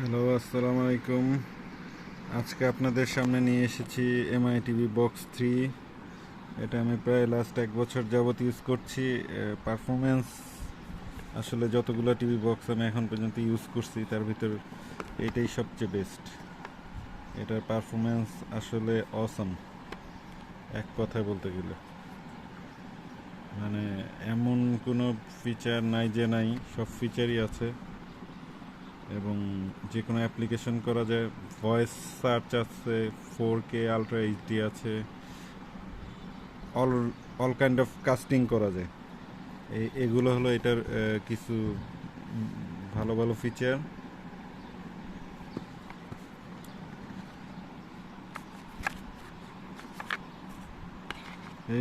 Hello, আসসালামু আলাইকুম। আজকে আপনাদের সামনে নিয়ে এসেছি এমআই টিভি বক্স 3। এটা আমি প্রায় লাস্ট 1 বছর যাবত ইউজ করছি। পারফরমেন্স আসলে যতগুলো টিভি বক্স আমি এখন পর্যন্ত ইউজ করছি তার ভিতর এইটাই সবচেয়ে বেস্ট। এটার পারফরমেন্স আসলে অসম, এক কথায় বলতে গেলে। মানে এমন কোনো ফিচার নাই যে নাই, সব ফিচারই আছে এবং যে কোনো অ্যাপ্লিকেশন করা যায়। ভয়েস সার্চ আছে, 4K আলট্রা এইচডি আছে, all all kind of casting করা যায়। এগুলো হলো এটার কিছু ভালো ভালো ফিচার।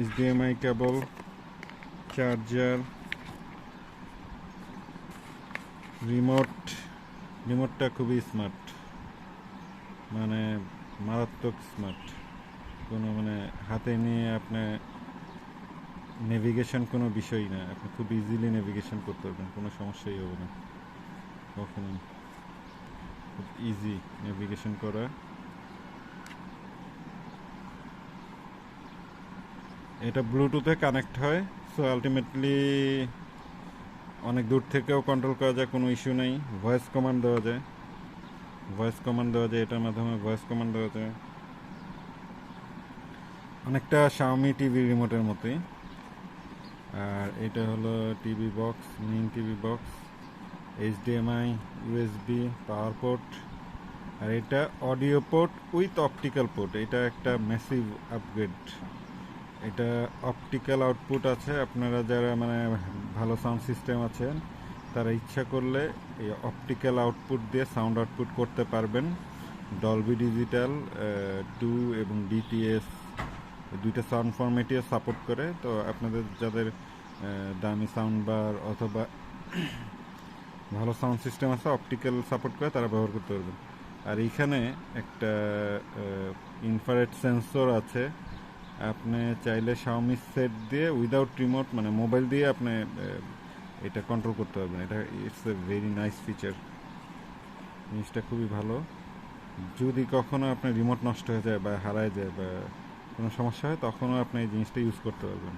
HDMI কেবল, চার্জার, রিমোটটা খুবই স্মার্ট, মানে মারাত্মক স্মার্ট। কোনো মানে হাতে নিয়ে আপনি নেভিগেশন কোনো বিষয় না, আপনি খুব ইজিলি নেভিগেশন করতে পারবেন, কোনো সমস্যাই হবে না কখনোই। খুব ইজি নেভিগেশন করা। এটা ব্লুটুথে কানেক্ট হয়, সো আলটিমেটলি অনেক দূর থেকেও কন্ট্রোল করা যায়, কোনো ইস্যু নেই। ভয়েস কমান্ড দেওয়া যায়, এটার মাধ্যমে ভয়েস কমান্ড দেওয়া যায়, অনেকটা শাওমি টিভি রিমোটের মতোই। আর এটা হলো TV box, main TV box, HDMI, USB, power port. আর এটা audio port with optical port. এটা একটা ম্যাসিভ আপগ্রেড। এটা অপটিক্যাল আউটপুট আছে। আপনারা যারা মানে ভালো সাউন্ড সিস্টেম আছেন তারা ইচ্ছা করলে এই অপটিক্যাল আউটপুট দিয়ে সাউন্ড আউটপুট করতে পারবেন। ডলবি ডিজিটাল 2 এবং ডিটিএস দুইটা সাউন্ড ফরম্যাটই সাপোর্ট করে। তো আপনাদের যাদের দামি সাউন্ড বার অথবা ভালো সাউন্ড সিস্টেম আছে, অপটিক্যাল সাপোর্ট করে, তারা ব্যবহার করতে পারবেন। আর এইখানে একটা ইনফ্রারেড সেন্সর আছে। আপনি চাইলে শাওমি সেট দিয়ে উইদাউট রিমোট, মানে মোবাইল দিয়ে আপনি এটা কন্ট্রোল করতে পারবেন। এটা it's a very nice feature. জিনিসটা খুবই ভালো। যদি কখনো আপনার রিমোট নষ্ট হয়ে যায় বা হারায় যায় বা কোনো সমস্যা হয়, তখনও আপনি এই জিনিসটা ইউজ করতে পারবেন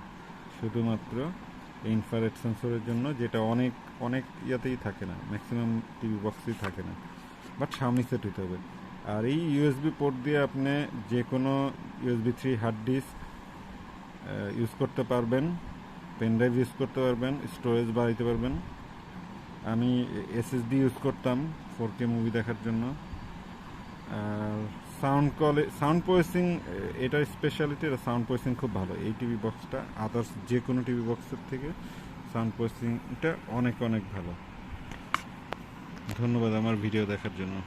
শুধুমাত্র ইনফ্রারেড সেন্সরের জন্য, যেটা অনেক অনেক ইয়াতেই থাকে না, ম্যাক্সিমাম টিভি বক্সেই থাকে না, বাট শাওমি সেট হতে হবে। আর এই ইউএসবি পোর্ট দিয়ে আপনি যে কোনো USB 3 হার্ড ডিস্ক ইউজ করতে পারবেন, পেন ড্রাইভ ইউজ করতে পারবেন, স্টোরেজ বাড়াইতে পারবেন। আমি SSD ইউজ করতাম 4K মুভি দেখার জন্য। আর সাউন্ড প্রসেসিং এটার স্পেশালিটি, এটা সাউন্ড প্রসেসিং খুব ভালো এই টিভি বক্সটা। আদার্স যে কোনো টিভি বক্সের থেকে সাউন্ড প্রসেসিংটা অনেক অনেক ভালো। ধন্যবাদ আমার ভিডিও দেখার জন্য।